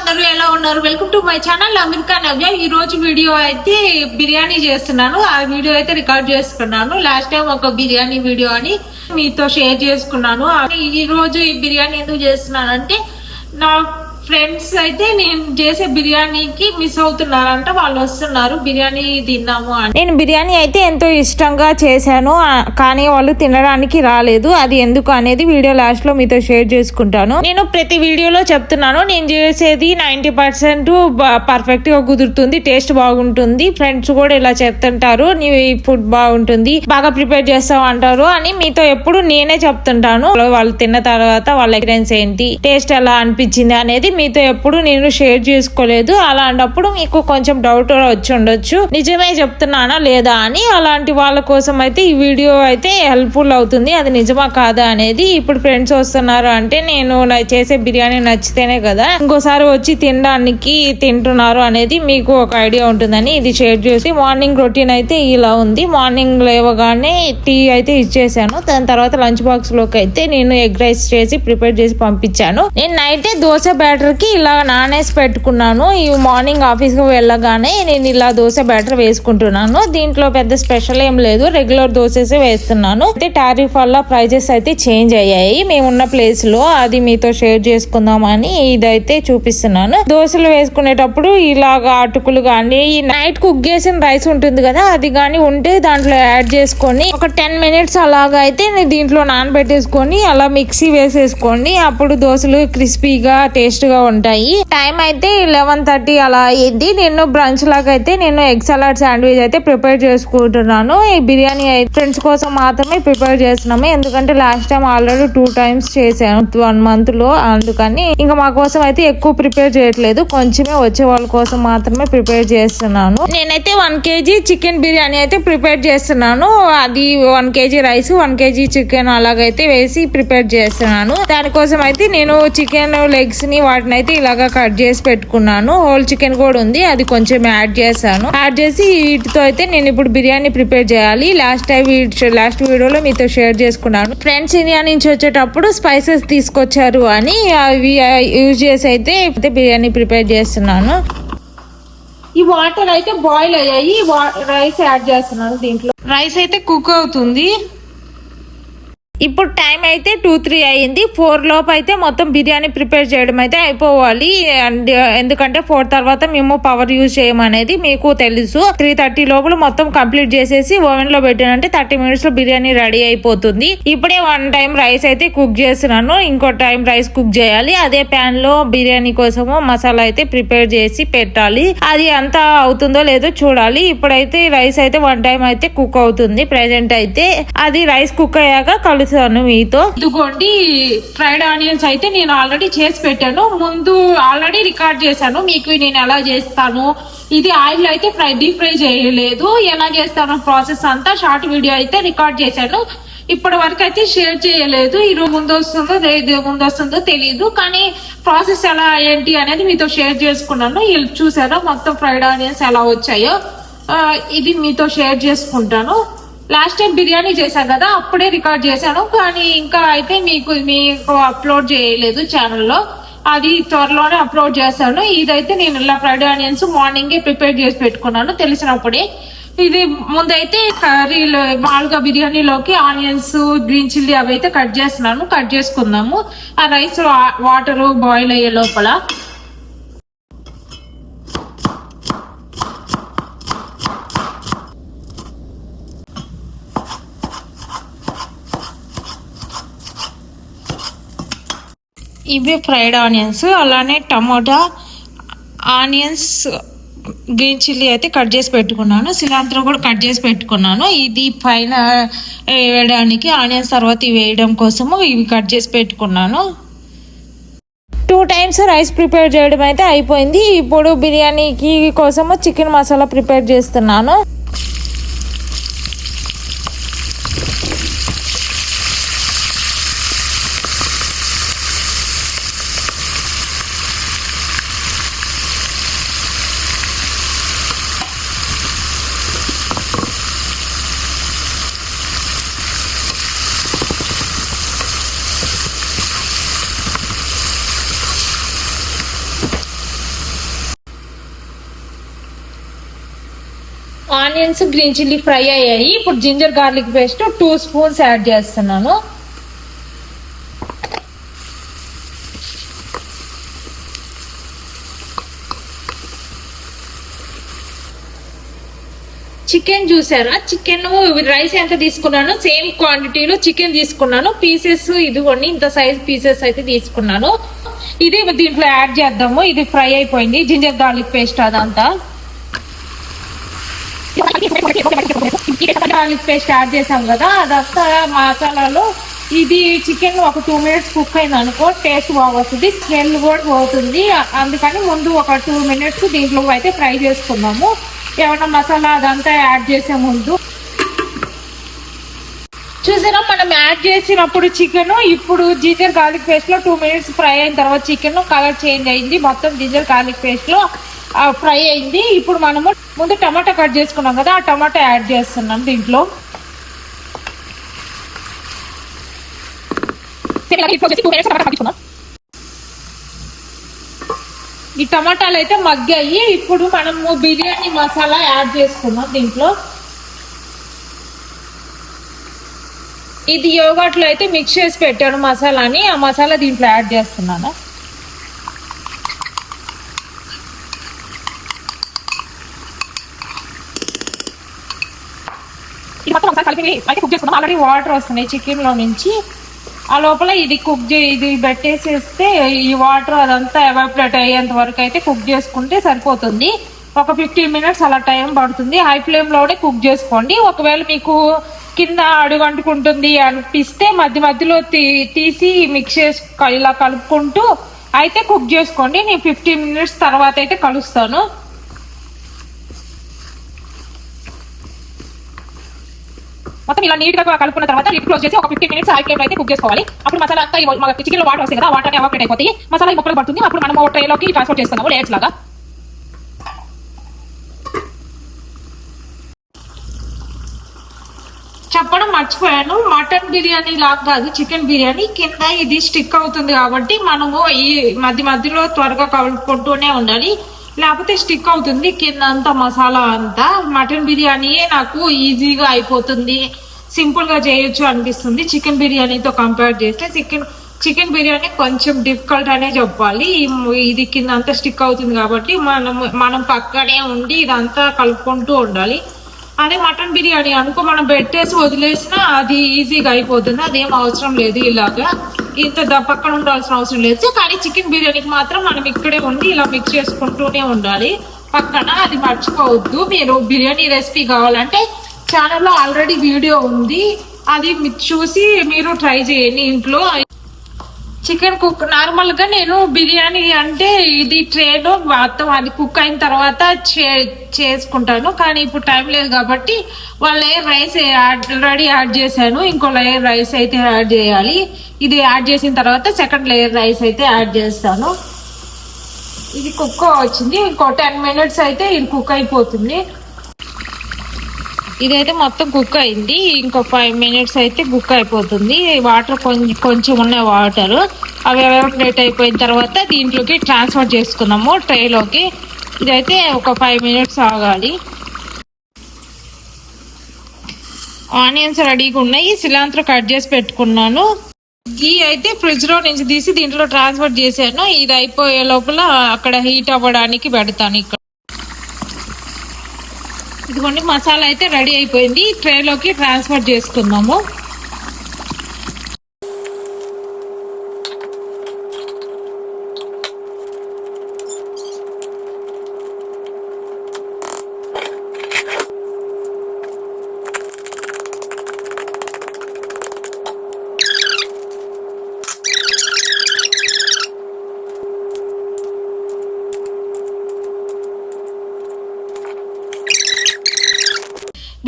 అందరూ ఎలా ఉన్నారు? Welcome to my channel America Navya. ఈ రోజు వీడియో అయితే బిర్యానీ చేస్తున్నాను. ఆ వీడియో అయితే రికార్డ్ చేసుకున్నాను. లాస్ట్ టైం ఒక బిర్యానీ వీడియో అని మీతో షేర్ చేసుకున్నాను. ఈ రోజు ఈ బిర్యానీ ఎందుకు చేస్తున్నానంటే నా ఫ్రెండ్స్ అయితే నేను చేసే బిర్యానీకి మిస్ అవుతున్నారంట. వాళ్ళు వస్తున్నారు బిర్యానీ తిన్నాము అని. నేను బిర్యానీ అయితే ఎంతో ఇష్టంగా చేశాను, కానీ వాళ్ళు తినడానికి రాలేదు. అది ఎందుకు అనేది వీడియో లాస్ట్ లో మీతో షేర్ చేసుకుంటాను. నేను ప్రతి వీడియోలో చెప్తున్నాను, నేను చేసేది 90% పర్ఫెక్ట్ గా కుదురుతుంది, టేస్ట్ బాగుంటుంది. ఫ్రెండ్స్ కూడా ఇలా చెప్తుంటారు, నీ ఫుడ్ బాగుంటుంది, బాగా ప్రిపేర్ చేస్తావు అంటారు అని. మీతో ఎప్పుడు నేనే చెప్తుంటాను. వాళ్ళు తిన్న తర్వాత వాళ్ళ ఎక్స్పీరియన్స్ ఏంటి, టేస్ట్ ఎలా అనిపించింది అనేది మీతో ఎప్పుడు నేను షేర్ చేసుకోలేదు. అలాంటప్పుడు మీకు కొంచెం డౌట్ వచ్చి ఉండొచ్చు, నిజమే చెప్తున్నానా లేదా అని. అలాంటి వాళ్ళ కోసం అయితే ఈ వీడియో అయితే హెల్ప్ఫుల్ అవుతుంది, అది నిజమా కాదా అనేది. ఇప్పుడు ఫ్రెండ్స్ వస్తున్నారు అంటే నేను చేసే బిర్యానీ నచ్చితేనే కదా ఇంకోసారి వచ్చి తినడానికి తింటున్నారు అనేది మీకు ఒక ఐడియా ఉంటుందని ఇది షేర్ చేసి. మార్నింగ్ రొటీన్ అయితే ఇలా ఉంది. మార్నింగ్ లేవగానే టీ అయితే ఇచ్చేసాను. దాని తర్వాత లంచ్ బాక్స్ లోకి అయితే నేను ఎగ్ రైస్ చేసి ప్రిపేర్ చేసి పంపించాను. నేను నైటే దోశ బ్యాటర్ కి ఇలా నానేసి పెట్టుకున్నాను. ఈ మార్నింగ్ ఆఫీస్ కి వెళ్ళగానే నేను ఇలా దోశ బ్యాటర్ వేసుకుంటున్నాను. దీంట్లో పెద్ద స్పెషల్ ఏం లేదు, రెగ్యులర్ దోశెస్ వేస్తున్నాను. అయితే టారిఫ్ వల్ల ప్రైజెస్ అయితే చేంజ్ అయ్యాయి మేమున్న ప్లేస్ లో, అది మీతో షేర్ చేసుకుందామని ఇదైతే చూపిస్తున్నాను. దోశలు వేసుకునేటప్పుడు ఇలాగా అటుకులు కానీ నైట్ కుక్ చేసిన రైస్ ఉంటుంది కదా, అది కానీ ఉంటే దాంట్లో యాడ్ చేసుకొని ఒక 10 minutes అలాగా అయితే దీంట్లో నానబెట్టేసుకొని అలా మిక్సీ వేసేసుకోండి. అప్పుడు దోశలు క్రిస్పీగా టేస్ట్ గా ఉంటాయి. టైం అయితే 11:30 అలా అయ్యింది. నేను బ్రంచ్ లాగా అయితే నేను ఎగ్ సలాడ్ శాండ్విచ్ అయితే ప్రిపేర్ చేసుకుంటున్నాను. ఈ బిర్యానీ ఫ్రెండ్స్ కోసం మాత్రమే ప్రిపేర్ చేస్తున్నాము, ఎందుకంటే లాస్ట్ టైం ఆల్రెడీ 2 times చేశాను 1 month లో. అందుకని ఇంకా మా కోసం అయితే ఎక్కువ ప్రిపేర్ చేయట్లేదు, కొంచెమే వచ్చే వాళ్ళ కోసం మాత్రమే ప్రిపేర్ చేస్తున్నాను. నేనైతే 1 kg చికెన్ బిర్యానీ అయితే ప్రిపేర్ చేస్తున్నాను. అది 1 kg రైస్ 1 kg చికెన్ అలాగైతే వేసి ప్రిపేర్ చేస్తున్నాను. దానికోసం అయితే నేను చికెన్ లెగ్స్ ని వాటిని అయితే ఇలాగా కట్ చేసి పెట్టుకున్నాను. హోల్ చికెన్ కూడా ఉంది, అది కొంచెం యాడ్ చేశాను. యాడ్ చేసి వీటితో అయితే నేను ఇప్పుడు బిర్యానీ ప్రిపేర్ చేయాలి. లాస్ట్ వీడియోలో మీతో షేర్ చేసుకున్నాను. ఫ్రెండ్స్ ఇండియా నుంచి వచ్చేటప్పుడు స్పైసెస్ తీసుకొచ్చారు అని అవి యూజ్ చేసి అయితే బిర్యానీ ప్రిపేర్ చేస్తున్నాను. ఈ వాటర్ అయితే బాయిల్ అయ్యాయి, రైస్ యాడ్ చేస్తున్నాను. దీంట్లో రైస్ అయితే కుక్ అవుతుంది. ఇప్పుడు టైం అయితే 2-3 అయ్యింది. 4 లోపు అయితే మొత్తం బిర్యానీ ప్రిపేర్ చేయడం అయితే అయిపోవాలి. అండ్ ఎందుకంటే 4 తర్వాత మేము పవర్ యూజ్ చేయమనేది మీకు తెలుసు. 3:30 లోపల మొత్తం కంప్లీట్ చేసేసి ఓవెన్ లో పెట్టానంటే 30 minutes లో బిర్యానీ రెడీ అయిపోతుంది. ఇప్పుడే 1 time రైస్ అయితే కుక్ చేస్తున్నాను, ఇంకో టైం రైస్ కుక్ చేయాలి. అదే ప్యాన్ లో బిర్యానీ కోసము మసాలా అయితే ప్రిపేర్ చేసి పెట్టాలి. అది అంతా అవుతుందో లేదో చూడాలి. ఇప్పుడైతే రైస్ అయితే 1 time అయితే కుక్ అవుతుంది ప్రెసెంట్ అయితే. అది రైస్ కుక్ అయ్యాక మీతో ఇదిగోండి ఫ్రైడ్ ఆనియన్స్ అయితే నేను ఆల్రెడీ చేసి పెట్టాను. ముందు ఆల్రెడీ రికార్డ్ చేశాను మీకు నేను ఎలా చేస్తాను. ఇది ఆయిల్ అయితే డీప్ ఫ్రై చేయలేదు, ఎలా చేస్తాను ప్రాసెస్ అంతా షార్ట్ వీడియో అయితే రికార్డ్ చేశాను. ఇప్పటి వరకు అయితే షేర్ చేయలేదు. ఈ రోజు ముందు వస్తుందో తెలియదు, కానీ ప్రాసెస్ ఎలా ఏంటి అనేది మీతో షేర్ చేసుకున్నాను. చూసారా మొత్తం ఫ్రైడ్ ఆనియన్స్ ఎలా వచ్చాయో, ఇది మీతో షేర్ చేసుకుంటాను. లాస్ట్ టైం బిర్యానీ చేశాను కదా, అప్పుడే రికార్డ్ చేశాను, కానీ ఇంకా అయితే మీకు అప్లోడ్ చేయలేదు ఛానల్లో. అది త్వరలోనే అప్లోడ్ చేశాను. ఇదైతే నేను ఇలా ఫ్రైడ్ ఆనియన్స్ మార్నింగే ప్రిపేర్ చేసి పెట్టుకున్నాను తెలిసినప్పుడే. ఇది ముందైతే కర్రీలో మామూలుగా బిర్యానీలోకి ఆనియన్స్ గ్రీన్ చిల్లీ అవి అయితే కట్ చేసుకుందాము. ఆ రైస్ వాటర్ బాయిల్ అయ్యే లోపల ఇవి ఫ్రైడ్ ఆనియన్స్, అలానే టమోటా, ఆనియన్స్, గ్రీన్ చిల్లీ అయితే కట్ చేసి పెట్టుకున్నాను. సిలాంత్రో కూడా కట్ చేసి పెట్టుకున్నాను. ఇది పైన వేయడానికి ఆనియన్స్ తర్వాత వేయడం కోసము ఇవి కట్ చేసి పెట్టుకున్నాను. 2 times రైస్ ప్రిపేర్ చేయడం అయితే అయిపోయింది. ఇప్పుడు బిర్యానీకి కోసము చికెన్ మసాలా ప్రిపేర్ చేస్తున్నాను. ఆనియన్స్ గ్రీన్ చిల్లీ ఫ్రై అయ్యాయి. ఇప్పుడు ginger garlic paste 2 spoons add చేస్తున్నాను. చికెన్ చూసారా, చికెన్ రైస్ ఎంత తీసుకున్నాను సేమ్ క్వాంటిటీలో చికెన్ తీసుకున్నాను. పీసెస్ ఇదిగోండి ఇంత సైజ్ పీసెస్ అయితే తీసుకున్నాను. ఇది దీంట్లో యాడ్ చేద్దాము. ఇది ఫ్రై అయిపోయింది జింజర్ గార్లిక్ పేస్ట్ అదంతా. గార్లిక్ పేస్ట్ యాడ్ చేసాం కదా, అదంతా మసాలాలో ఇది చికెన్ ఒక 2 మినిట్స్ కుక్ అయింది అనుకో టేస్ట్ బాగా వస్తుంది, స్మెల్ కూడా పోతుంది. అందుకని ముందు ఒక 2 మినిట్స్ దీంట్లో అయితే ఫ్రై చేసుకున్నాము. ఏమన్నా మసాలా అదంతా యాడ్ చేసే ముందు చూసారా, మనం యాడ్ చేసినప్పుడు చికెన్ ఇప్పుడు జింజర్ గార్లిక్ పేస్ట్ లో 2 మినిట్స్ ఫ్రై అయిన తర్వాత చికెన్ కలర్ చేంజ్ అయింది. మొత్తం జింజర్ గార్లిక్ పేస్ట్ లో ఫ్రై అయింది. ఇప్పుడు మనము ముందు టమాటా కట్ చేసుకున్నాం కదా, ఆ టమాటా యాడ్ చేస్తున్నాం దీంట్లో. ఈ టమాటాలు అయితే మగ్గాయి. ఇప్పుడు మనము బిర్యానీ మసాలా యాడ్ చేసుకున్నాం దీంట్లో. ఇది యోగట్లో అయితే మిక్స్ చేసి పెట్టాను మసాలాని, ఆ మసాలా దీంట్లో యాడ్ చేస్తున్నాను. ఇది మొత్తం ఒకసారి కలిపి అయితే కుక్ చేసుకున్నాం. ఆల్రెడీ వాటర్ వస్తున్నాయి చికెన్ లో నుంచి. ఆ లోపల ఇది ఇది పెట్టేసేస్తే ఈ వాటర్ అదంతా ఎవాపరేట్ అయ్యేంత వరకు అయితే కుక్ చేసుకుంటే సరిపోతుంది. ఒక 15 మినిట్స్ అలా టైం పడుతుంది. హై ఫ్లేమ్ లోనే కుక్ చేసుకోండి. ఒకవేళ మీకు కింద అడుగంటుకుంటుంది అనిపిస్తే మధ్య మధ్యలో తీసి మిక్స్ చేసి ఇలా కలుపుకుంటూ అయితే కుక్ చేసుకోండి. నేను 15 మినిట్స్ తర్వాత అయితే కలుస్తాను. మొత్తం ఇలా నీట్ గా కలుపుకున్న తర్వాత లిడ్ క్లోజ్ చేసి ఒక 15 మినిట్స్ హై ఫ్లేమ్ అయితే కుక్ చేసుకోవాలి. అప్పుడు మసాలా అంతా చికెన్ లో వాటర్ వస్తాయి కదా, వాటర్ ఎవాపరేట్ అయిపోతాయి, మసాలా ముక్కలు పడుతుంది. అప్పుడు మనం ట్రేలోకి ట్రాన్స్ఫర్ చేస్తున్నాము లేయర్స్ లాగా. చెప్పడం మర్చిపోయాను, మటన్ బిర్యానీ లాగా కాదు చికెన్ బిర్యానీ. కింద ఇది స్టిక్ అవుతుంది కాబట్టి మనము ఈ మధ్య మధ్యలో త్వరగా కలుపుకుంటూనే ఉండాలి, లేకపోతే స్టిక్ అవుతుంది కింద అంతా మసాలా అంతా. మటన్ బిర్యానీయే నాకు ఈజీగా అయిపోతుంది, సింపుల్ గా చేయొచ్చు అనిపిస్తుంది చికెన్ బిర్యానీతో కంపేర్ చేస్తే. చికెన్ బిర్యానీ కొంచెం డిఫికల్ట్ అనే చెప్పాలి. ఇది కింద అంతా స్టిక్ అవుతుంది కాబట్టి మనం పక్కనే ఉండి ఇదంతా కలుపుకుంటూ ఉండాలి. అదే మటన్ బిర్యానీ అనుకో మనం పెట్టేసి వదిలేసినా అది ఈజీగా అయిపోతుంది, అదేం అవసరం లేదు ఇలాగా ఇంత పక్కన ఉండాల్సిన అవసరం లేదు. కానీ చికెన్ బిర్యానీకి మాత్రం మనం ఇక్కడే ఉండి ఇలా మిక్స్ చేసుకుంటూనే ఉండాలి పక్కన, అది మర్చిపోవద్దు. మీరు బిర్యానీ రెసిపీ కావాలంటే ఛానల్లో ఆల్రెడీ వీడియో ఉంది, అది చూసి మీరు ట్రై చేయండి ఇంట్లో. చికెన్ కుక్ నార్మల్ గా నేను బిర్యానీ అంటే ఇది ట్రేలో మొత్తం అది కుక్ అయిన తర్వాత చేసుకుంటాను. కానీ ఇప్పుడు టైం లేదు కాబట్టి వాళ్ళ లేయర్ రైస్ ఆల్రెడీ యాడ్ చేశాను, ఇంకో లేయర్ రైస్ అయితే యాడ్ చేయాలి. ఇది యాడ్ చేసిన తర్వాత సెకండ్ లేయర్ రైస్ అయితే యాడ్ చేస్తాను. ఇది కుక్ వచ్చింది, ఇంకో 10 మినిట్స్ అయితే ఇది కుక్ అయిపోతుంది. ఇదైతే మొత్తం కుక్ అయింది, ఇంకో 5 మినిట్స్ అయితే కుక్ అయిపోతుంది. వాటర్ కొంచెం ఉన్న వాటర్ అవి ఎవాపరేట్ అయిపోయిన తర్వాత దీంట్లోకి ట్రాన్స్ఫర్ చేసుకున్నాము ట్రేలోకి. ఇదైతే ఒక 5 మినిట్స్ ఆగాలి. ఆనియన్స్ రెడీగా ఉన్నాయి, సిలాంత్రో కట్ చేసి పెట్టుకున్నాను. గీ అయితే ఫ్రిడ్జ్ లో నుంచి తీసి దీంట్లో ట్రాన్స్ఫర్ చేశాను. ఇది అయిపోయే లోపల అక్కడ హీట్ అవ్వడానికి పెడతాను. ఇక్కడ ఇదిగోండి మసాలా అయితే రెడీ అయిపోయింది, ట్రేలోకి ట్రాన్స్ఫర్ చేసుకుందాము.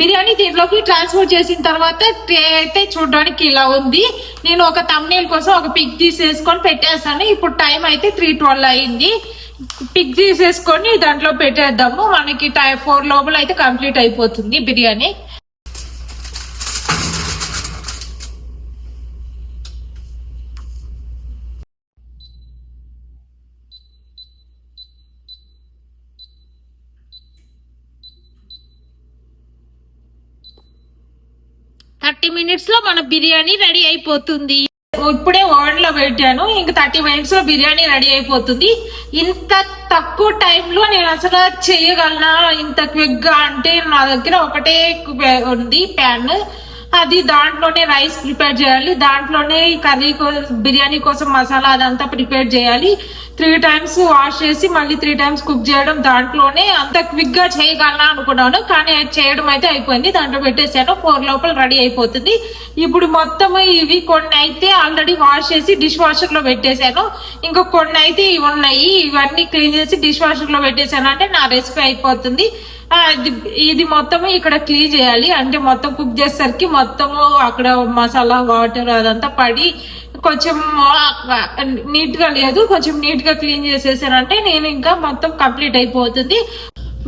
బిర్యానీ దీంట్లోకి ట్రాన్స్ఫర్ చేసిన తర్వాత ట్రే అయితే చూడడానికి ఇలా ఉంది. నేను ఒక థంబ్నెయిల్ కోసం ఒక పిక్ తీసేసుకొని పెట్టేస్తాను. ఇప్పుడు టైం అయితే 3:12 అయింది. పిక్ తీసేసుకొని దాంట్లో పెట్టేద్దాము, మనకి 4 లోపల అయితే కంప్లీట్ అయిపోతుంది బిర్యానీ. minutes లో మన బిర్యానీ రెడీ అయిపోతుంది. ఇప్పుడే ఓవెన్ లో పెట్టాను, ఇంక 30 minutes లో బిర్యానీ రెడీ అయిపోతుంది. ఇంత తక్కువ టైంలో నేను అసలు చేయగలనా ఇంత క్విక్ గా అంటే నా దగ్గర ఒకటే ఉంది ప్యాన్. అది దాంట్లోనే రైస్ ప్రిపేర్ చేయాలి, దాంట్లోనే కర్రీ బిర్యానీ కోసం మసాలా అదంతా ప్రిపేర్ చేయాలి. 3 times వాష్ చేసి మళ్ళీ 3 times కుక్ చేయడం దాంట్లోనే. అంత క్విక్ గా చేయగలనా అనుకున్నాను, కానీ చేయడం అయితే అయిపోయింది. దాంట్లో పెట్టేసాను, 4 లోపల రెడీ అయిపోతుంది. ఇప్పుడు మొత్తం ఇవి కొన్ని అయితే ఆల్రెడీ వాష్ చేసి డిష్ వాషర్ లో పెట్టేశాను, ఇంకా కొన్ని అయితే ఇవి ఉన్నాయి. ఇవన్నీ క్లీన్ చేసి డిష్ వాషర్ లో పెట్టేశాను అంటే నా రెసిపీ అయిపోతుంది. ఇది మొత్తము ఇక్కడ క్లీన్ చేయాలి, అంటే మొత్తం కుక్ చేసేసరికి మొత్తము అక్కడ మసాలా వాటర్ అదంతా పడి కొంచెం నీట్ గా లేదు. కొంచెం నీట్ గా క్లీన్ చేసేసానంటే నేను ఇంకా మొత్తం కంప్లీట్ అయిపోతుంది.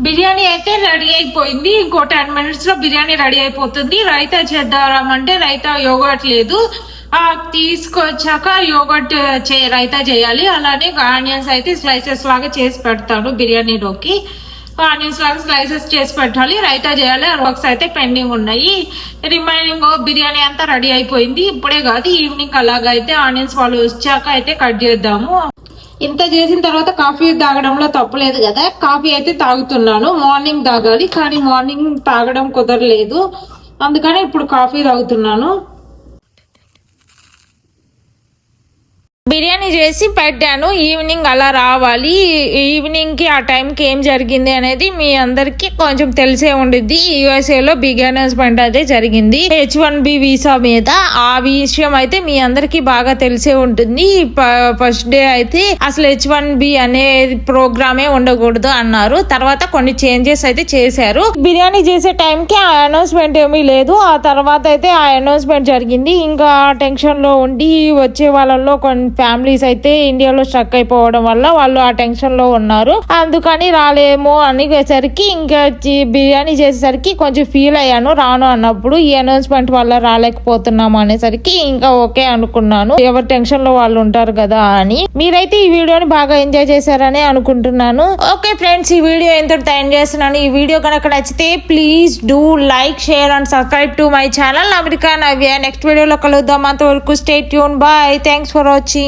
బిర్యానీ అయితే రెడీ అయిపోయింది. ఇంకో 10 minutes లో బిర్యానీ రెడీ అయిపోతుంది. రైతా చేద్దామంటే రైతా యోగర్ట్ లేదు, తీసుకొచ్చాక యోగర్ట్ రైతా చేయాలి. అలానే ఆనియన్స్ అయితే స్లైసెస్ లాగా చేసి పెడతాను బిర్యానీలోకి. ఆనియన్స్ లాగా స్లైసెస్ చేసి పెట్టాలి, రైతా చేయాలి. వర్క్స్ అయితే పెండింగ్ ఉన్నాయి. రిమైనింగ్ బిర్యానీ అంతా రెడీ అయిపోయింది. ఇప్పుడే కాదు, ఈవినింగ్ అలాగైతే ఆనియన్స్ వాళ్ళు వచ్చాక అయితే కట్ చేద్దాము. ఇంత చేసిన తర్వాత కాఫీ తాగడంలో తప్పలేదు కదా, కాఫీ అయితే తాగుతున్నాను. మార్నింగ్ తాగాలి, కానీ మార్నింగ్ తాగడం కుదరలేదు, అందుకని ఇప్పుడు కాఫీ తాగుతున్నాను. బిర్యానీ చేసి పెట్టాను, ఈవినింగ్ అలా రావాలి. ఈవినింగ్ కి ఆ టైంకి ఏం జరిగింది అనేది మీ అందరికి కొంచెం తెలిసే ఉండిద్ది. యుఎస్ఏలో బిగ్ అనౌన్స్మెంట్ అయితే జరిగింది H1B వీసా మీద. ఆ విషయం అయితే మీ అందరికి బాగా తెలిసే ఉంటుంది. ఫస్ట్ డే అయితే అసలు H1B అనే ప్రోగ్రామే ఉండకూడదు అన్నారు. తర్వాత కొన్ని చేంజెస్ అయితే చేశారు. బిర్యానీ చేసే టైంకి ఆ అనౌన్స్మెంట్ ఏమీ లేదు. ఆ తర్వాత అయితే ఆ అనౌన్స్మెంట్ జరిగింది. ఇంకా టెన్షన్ లో ఉండి వచ్చే వాళ్ళలో కొన్ని ఫ్యామిలీస్ అయితే ఇండియాలో స్ట్రక్ అయిపోవడం వల్ల వాళ్ళు ఆ టెన్షన్ లో ఉన్నారు. అందుకని రాలేమో అనేసరికి ఇంకా బిర్యానీ చేసేసరికి కొంచెం ఫీల్ అయ్యాను. రాను అన్నప్పుడు ఈ అనౌన్స్మెంట్ వల్ల రాలేకపోతున్నాము అనేసరికి ఇంకా ఓకే అనుకున్నాను. ఎవరి టెన్షన్ లో వాళ్ళు ఉంటారు కదా అని. మీరైతే ఈ వీడియోని బాగా ఎంజాయ్ చేశారని అనుకుంటున్నాను. ఓకే ఫ్రెండ్స్, ఈ వీడియో ఎంతటితో ఎండ్ చేస్తున్నాను. ఈ వీడియో కనుక నచ్చితే please do like, share and subscribe to my channel America Navya. Next వీడియోలో కలుద్దాం. అంతవరకు stay tune. Bye. Thanks for watching.